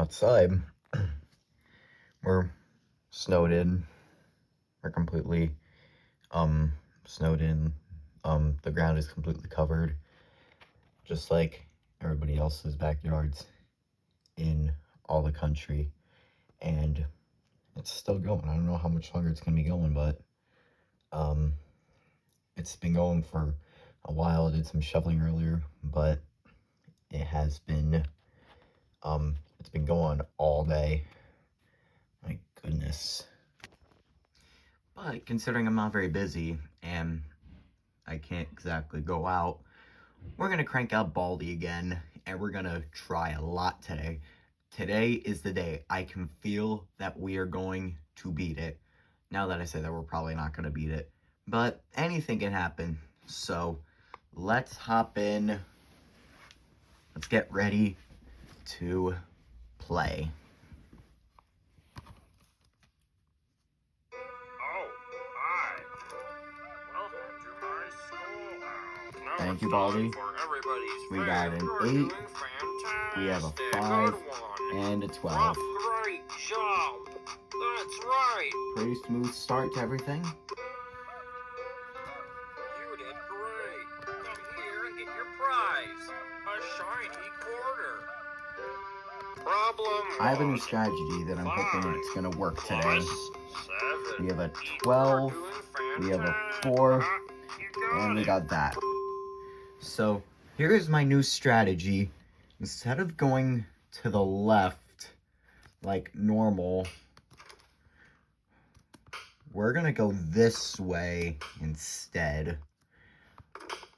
outside. We're snowed in. We're completely snowed in. The ground is completely covered, just like everybody else's backyards in all the country. And it's still going. I don't know how much longer it's gonna be going, but it's been going for a while. I did some shoveling earlier, but it has been it's been going all day. My goodness. But considering I'm not very busy and I can't exactly go out, we're gonna crank out Baldi again, and we're gonna try a lot today. Today is the day. I can feel that we are going to beat it. Now that I say that, we're probably not gonna beat it, but anything can happen. So let's hop in. Let's get ready to play. Thank you, Baldi. We got an 8, we have a 5, and a 12. Great job! That's right! Pretty smooth start to everything. You did great! Come here and get your prize! A shiny quarter! Problem I have a new 1. strategy that I'm hoping it's gonna work today. +7. We have a 12, we have a 4, and we got that. So here's my new strategy. Instead of going to the left like normal, we're gonna go this way instead.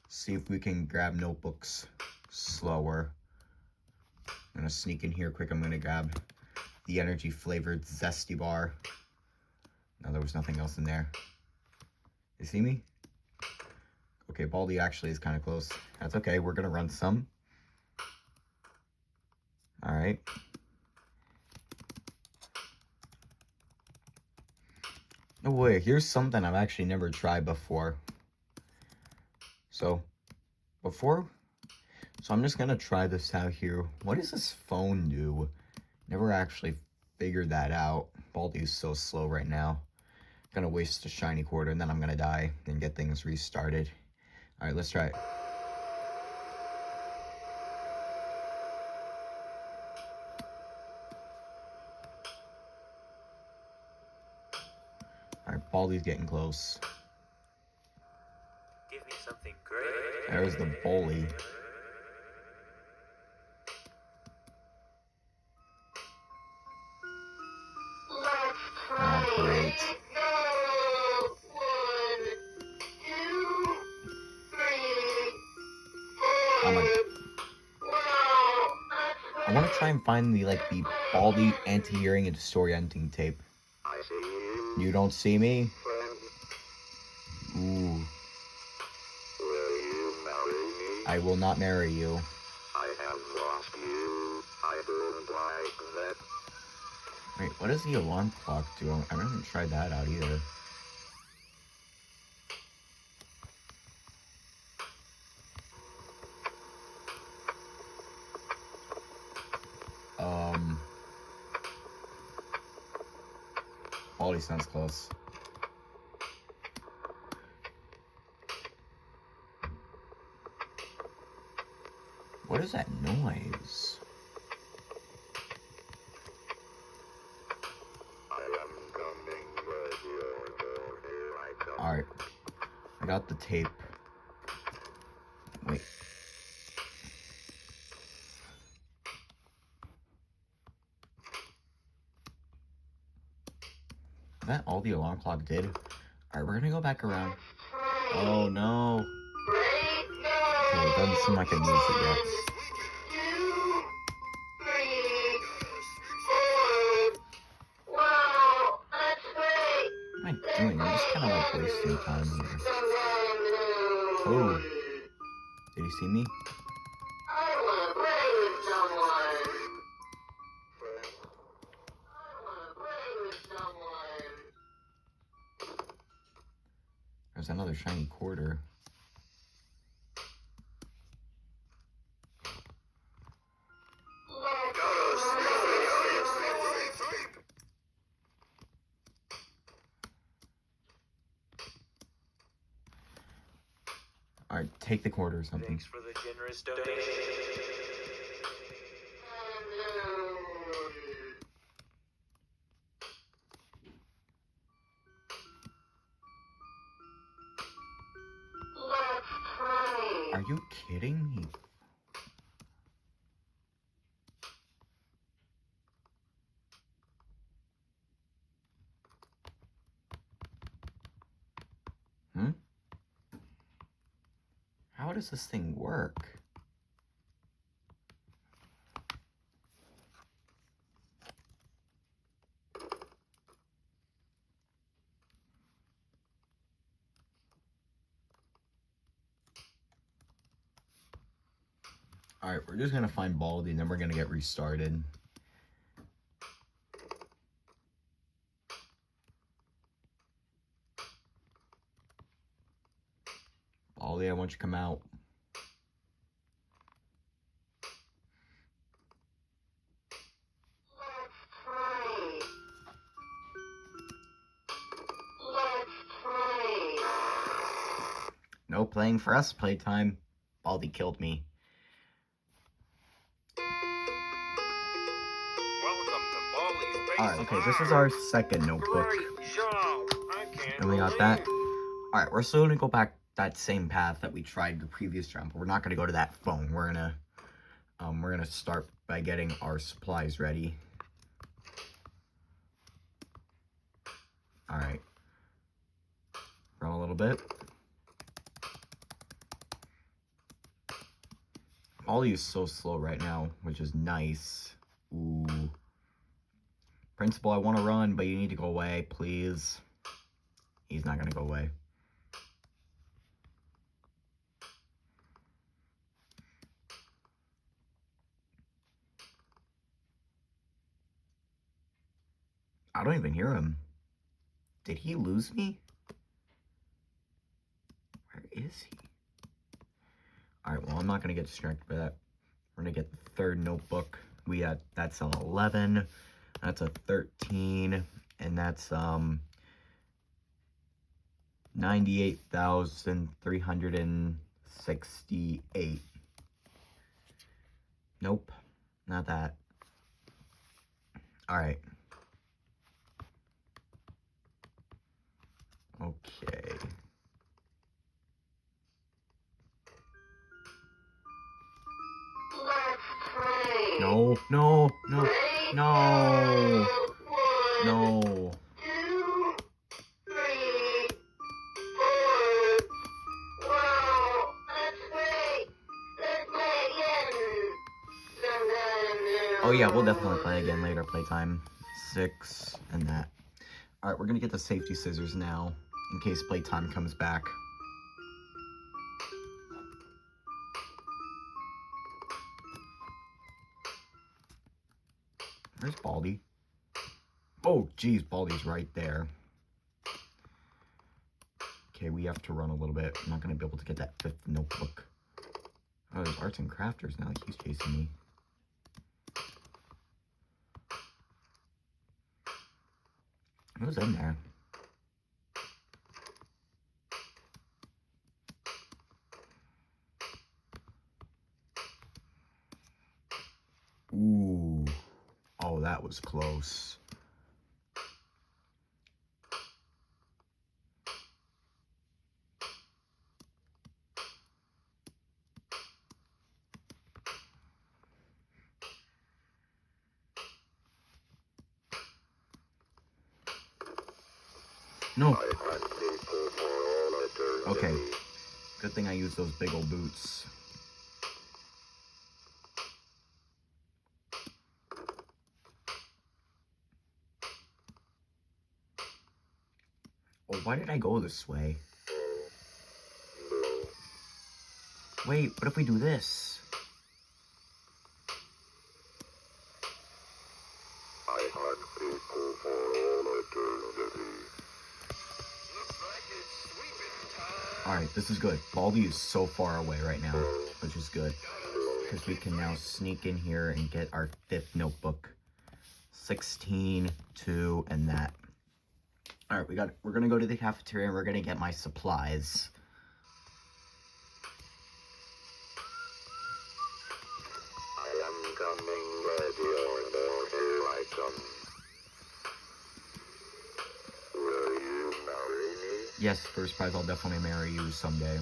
See if we can grab notebooks slower. I'm gonna sneak in here quick. I'm gonna grab the energy flavored zesty bar. No, there was nothing else in there. You see me? Okay, Baldi actually is kind of close. That's okay, we're gonna run some. All right. Oh wait, here's something I've actually never tried before. So I'm just gonna try this out here. What does this phone do? Never actually figured that out. Baldi is so slow right now. Gonna waste a shiny quarter and then I'm gonna die and get things restarted. All right, let's try it. All right, Baldi's getting close. Give me something great. There's the bully. Oh, great. I want to try and find the Baldi anti-hearing and disorienting tape. I see you. You don't see me? Ooh. Will you marry me? I will not marry you. I have lost you. I don't like that. Wait, what does the alarm clock do? I haven't tried that out either. Baldi sounds close. What is that noise? I am coming, but you're going here. I come. Alright. I got the tape. Wait. Is that all the alarm clock did? Alright, we're gonna go back around. Oh no. Okay, it doesn't seem like it needs it yet. What am I doing? I'm just kind of wasting time here. Oh. Did you see me? There's another shiny quarter. Alright, take the quarter or something. Thanks for the generous donation. Are you kidding me? How does this thing work? Alright, we're just gonna find Baldi and then we're gonna get restarted. Baldi, I want you to come out. No playing for us playtime. Baldi killed me. Alright, okay, this is our second notebook. And we got that. Alright, we're still gonna go back that same path that we tried the previous round, but we're not gonna go to that phone. We're gonna start by getting our supplies ready. Alright. Run a little bit. Baldi is so slow right now, which is nice. Ooh. Principal, I want to run, but you need to go away, please. He's not going to go away. I don't even hear him. Did he lose me? Where is he? Alright, well, I'm not going to get distracted by that. We're going to get the third notebook. That's an 11. That's a 13. And that's, 98,368. Nope, not that. Alright. Okay. No, no, no, no, no. Oh yeah, we'll definitely play again later, playtime 6 and that. Alright, we're gonna get the safety scissors now, in case playtime comes back. Where's Baldi? Oh, geez, Baldi's right there. Okay, we have to run a little bit. I'm not gonna be able to get that 5th notebook. Oh, there's arts and crafters now. He's chasing me. Who's in there? Ooh. Oh, that was close. No. Okay. Good thing I used those big old boots. Oh, why did I go this way? Wait, what if we do this? I had people for all eternity. Alright, this is good. Baldi is so far away right now, which is good. Because we can now sneak in here and get our 5th notebook. 16, 2, and that. Alright, we're gonna go to the cafeteria and we're gonna get my supplies. here I come. Will you marry me? Yes, first prize, I'll definitely marry you someday.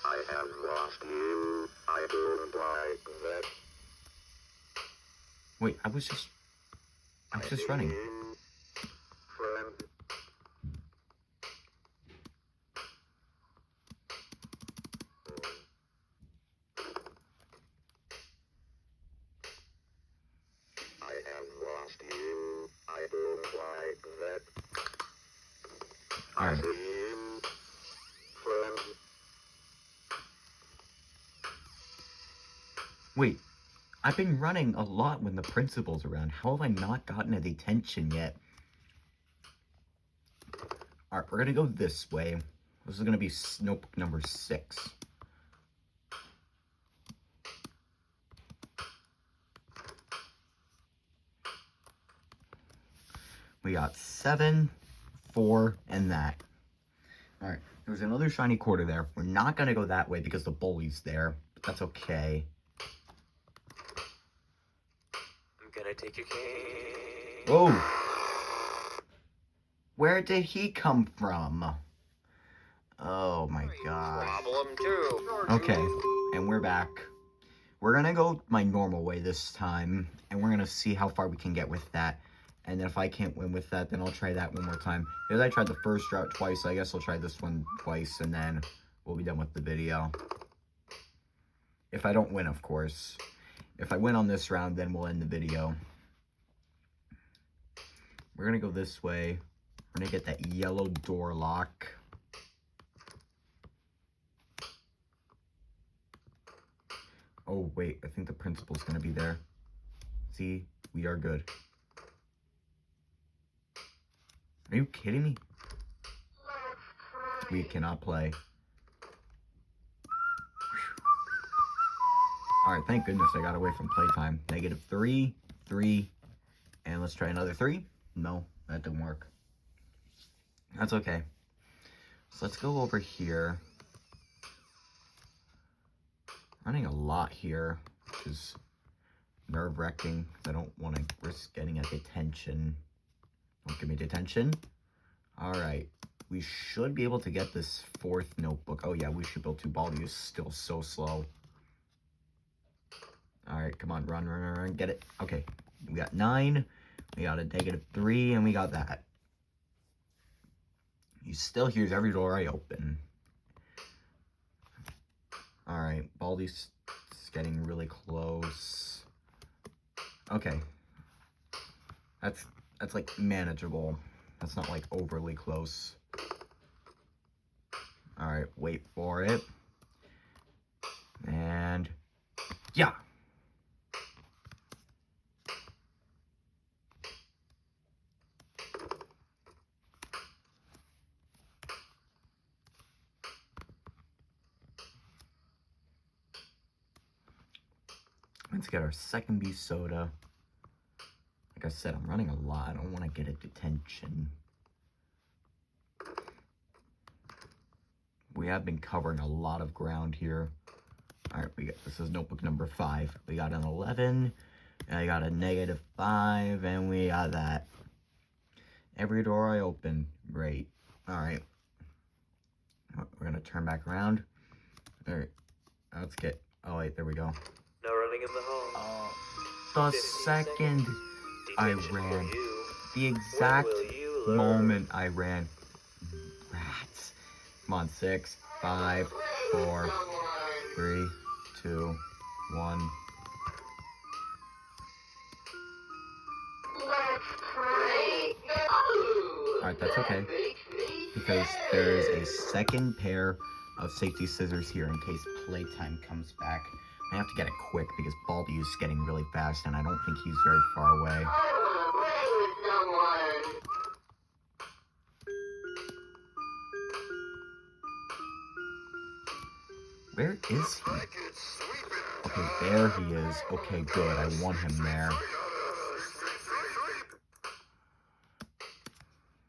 I have lost you. I don't like that. Wait, I was just running. You, friend. I have lost you. I don't like that. Alright. You, friend. Wait, I've been running a lot when the principal's around. How have I not gotten a detention yet? Alright, we're gonna go this way. This is gonna be notebook number 6. We got 7, 4, and that. Alright, there's another shiny quarter there. We're not gonna go that way because the bully's there, but that's okay. I'm gonna take your cane. Whoa! Where did he come from? Oh my god. Problem 2. Okay, and we're back. We're gonna go my normal way this time, and we're gonna see how far we can get with that. And then if I can't win with that, then I'll try that one more time. Because I tried the first route twice, so I guess I'll try this one twice, and then we'll be done with the video. If I don't win, of course. If I win on this round, then we'll end the video. We're gonna go this way. We're gonna get that yellow door lock. Oh, wait, I think the principal's gonna be there. See, we are good. Are you kidding me? We cannot play. Alright, thank goodness I got away from playtime. -3, 3, and let's try another 3. No, that didn't work. That's okay. So let's go over here. Running a lot here, which is nerve-wracking. I don't want to risk getting a detention. Don't give me detention. Alright. We should be able to get this 4th notebook. Oh yeah, we should be able to. Baldi is still so slow. Alright, come on. Run, run, run, run. Get it. Okay. We got 9. We got a -3, and we got that. He still hears every door I open. Alright, Baldi's getting really close. Okay. That's like manageable. That's not like overly close. Alright, wait for it. And yeah. Let's get our second B soda. Like I said, I'm running a lot. I don't want to get a detention. We have been covering a lot of ground here. Alright, this is notebook number 5. We got an 11, and I got a -5, and we got that. Every door I open. Great. Alright. We're gonna turn back around. Alright. Let's get... Oh, wait, there we go. No running in the hall. The second I ran, the exact moment I ran. Rats. Come on, 6, 5, 4, 3, 2, 1. Alright, that's okay. Because there's a second pair of safety scissors here in case playtime comes back. I have to get it quick because Baldi is getting really fast and I don't think he's very far away. Where is he? Okay, there he is. Okay, good. I want him there.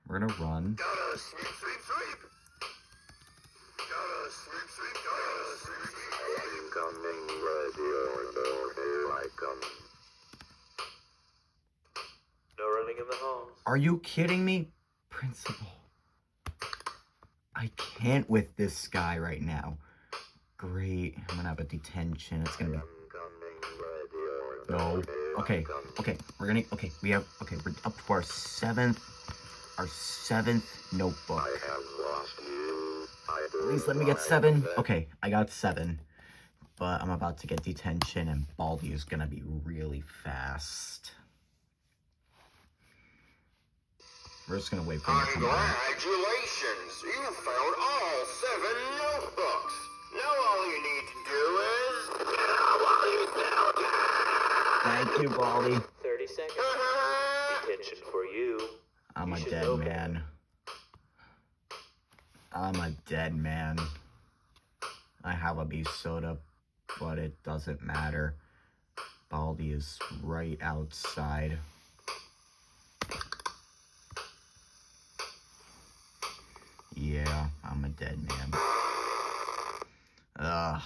We're gonna run. Are you kidding me? Principal. I can't with this guy right now. Great. I'm gonna have a detention. It's gonna be... No. Okay. Okay. We're gonna... Okay. We have... Okay. We're up to our seventh notebook. I have lost you. At least let me get 7. Okay. I got 7. But I'm about to get detention, and Baldi is gonna be really fast. We're just gonna wait for him to come back. Congratulations! You found all 7 notebooks. Now all you need to do is... Thank you, Baldi. 30 seconds. Detention for you. I'm You a should dead know man. I'm a dead man. I have a beef soda, but it doesn't matter. Baldi is right outside. Yeah, I'm a dead man. Ugh.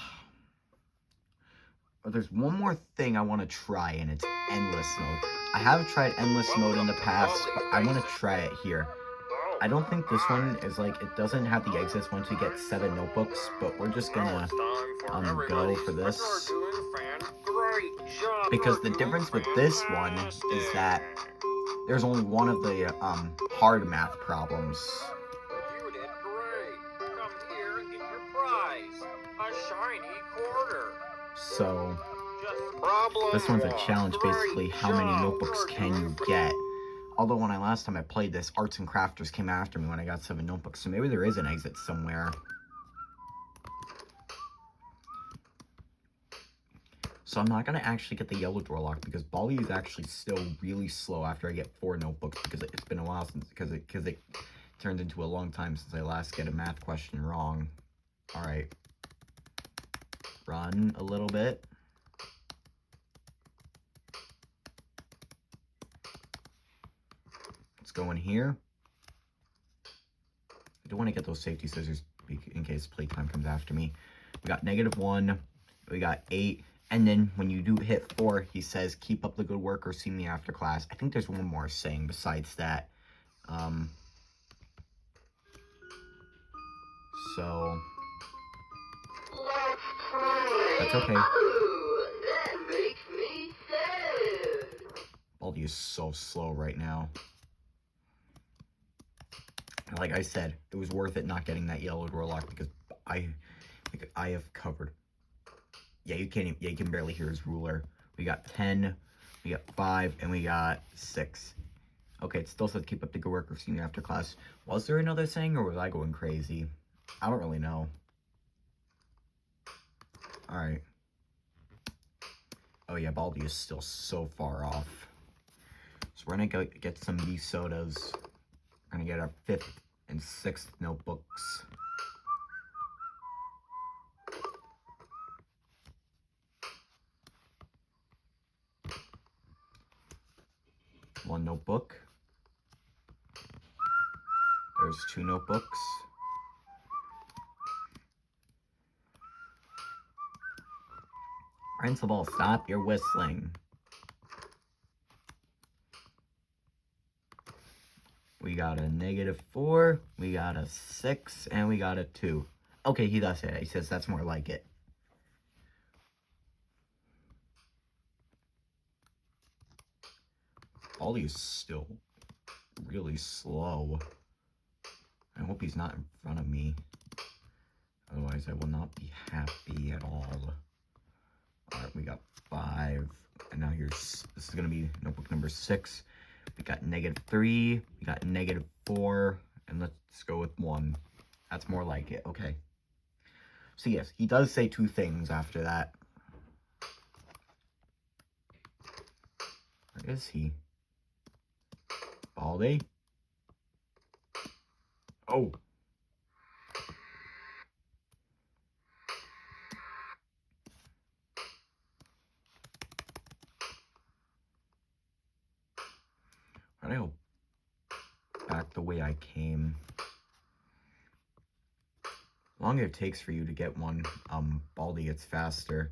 But there's one more thing I want to try, and it's endless mode. I have tried endless mode in the past, but I want to try it here. I don't think this one is like, it doesn't have the exits once you get 7 notebooks, but we're just gonna go for this. Because the difference with this one is that there's only one of the hard math problems. You did great. Come here and get your prize. A shiny quarter. So Problem this one's a 1. challenge, basically. Great How many job. notebooks You're can you doing get? Although when last time I played this, Arts and Crafters came after me when I got 7 notebooks, so maybe there is an exit somewhere. So I'm not going to actually get the yellow door lock, because Baldi is actually still really slow after I get 4 notebooks, because it's been a while since, because it turned into a long time since I last get a math question wrong. Alright. Run a little bit. Let's go in here. I don't want to get those safety scissors in case playtime comes after me. We got -1. We got 8. And then when you do hit 4, he says, keep up the good work or see me after class. I think there's one more saying besides that. So that's okay. That makes me sad. Baldi is so slow right now. Like I said, it was worth it not getting that yellow door lock, because I have covered. Yeah, you can barely hear his ruler. We got 10, we got 5, and we got 6. Okay, it still says keep up the good work or see me after class. Was there another saying, or was I going crazy? I don't really know. Alright. Oh yeah, Baldi is still so far off. So we're gonna go get some beef sodas. We're gonna get our 5th and 6th notebooks. One notebook. There's 2 notebooks. Principal, stop your whistling. We got a -4, we got a 6, and we got a 2. Okay, he does say that. He says that's more like it. Baldi is still really slow. I hope he's not in front of me. Otherwise, I will not be happy at all. Alright, we got 5. And now this is going to be notebook number 6. We got -3. We got -4. And let's go with 1. That's more like it. Okay. So yes, he does say 2 things after that. Where is he? Baldi? Oh. Why'd I go back the way I came? The longer it takes for you to get one, Baldi gets faster.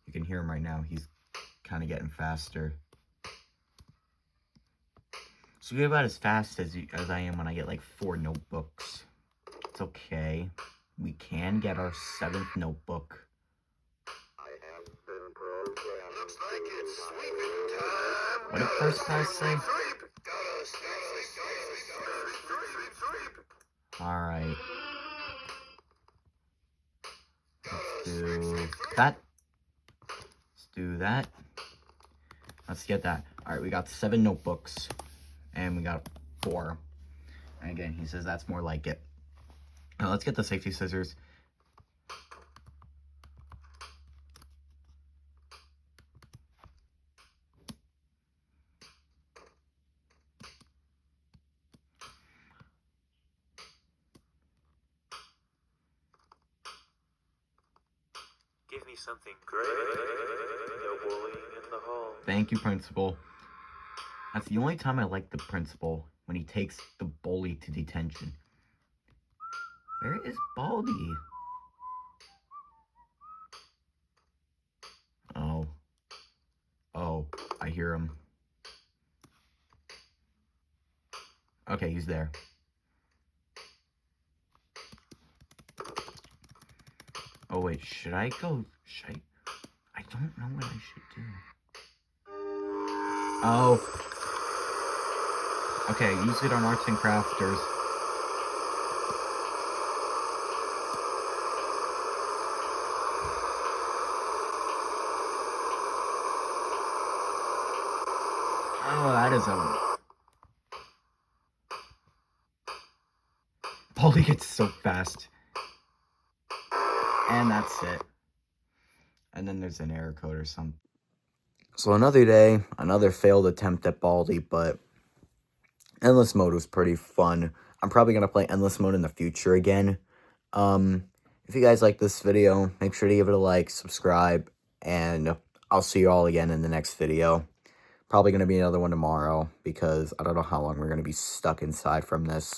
You can hear him right now. He's kind of getting faster. So we're about as fast as I am when I get like 4 notebooks. It's okay. We can get our 7th notebook. I have been programmed. Looks like it's sweeping time. What did first class say? Sweep. Gotta sweep. Alright. Let's do that. Let's do that. Let's get that. Alright, we got 7 notebooks. And we got 4. And again, he says that's more like it. Now let's get the safety scissors. Give me something great. No bullying in the hall. Thank you, Principal. That's the only time I like the principal, when he takes the bully to detention. Where is Baldi? Oh. Oh, I hear him. Okay, he's there. Oh wait, should I go? I don't know what I should do. Oh. Okay, use it on arts and crafters. Oh, that is a... Baldi gets so fast. And that's it. And then there's an error code or something. So another day, another failed attempt at Baldi, but Endless Mode was pretty fun. I'm probably going to play Endless Mode in the future again. If you guys like this video, make sure to give it a like, subscribe, and I'll see you all again in the next video. Probably going to be another one tomorrow, because I don't know how long we're going to be stuck inside from this.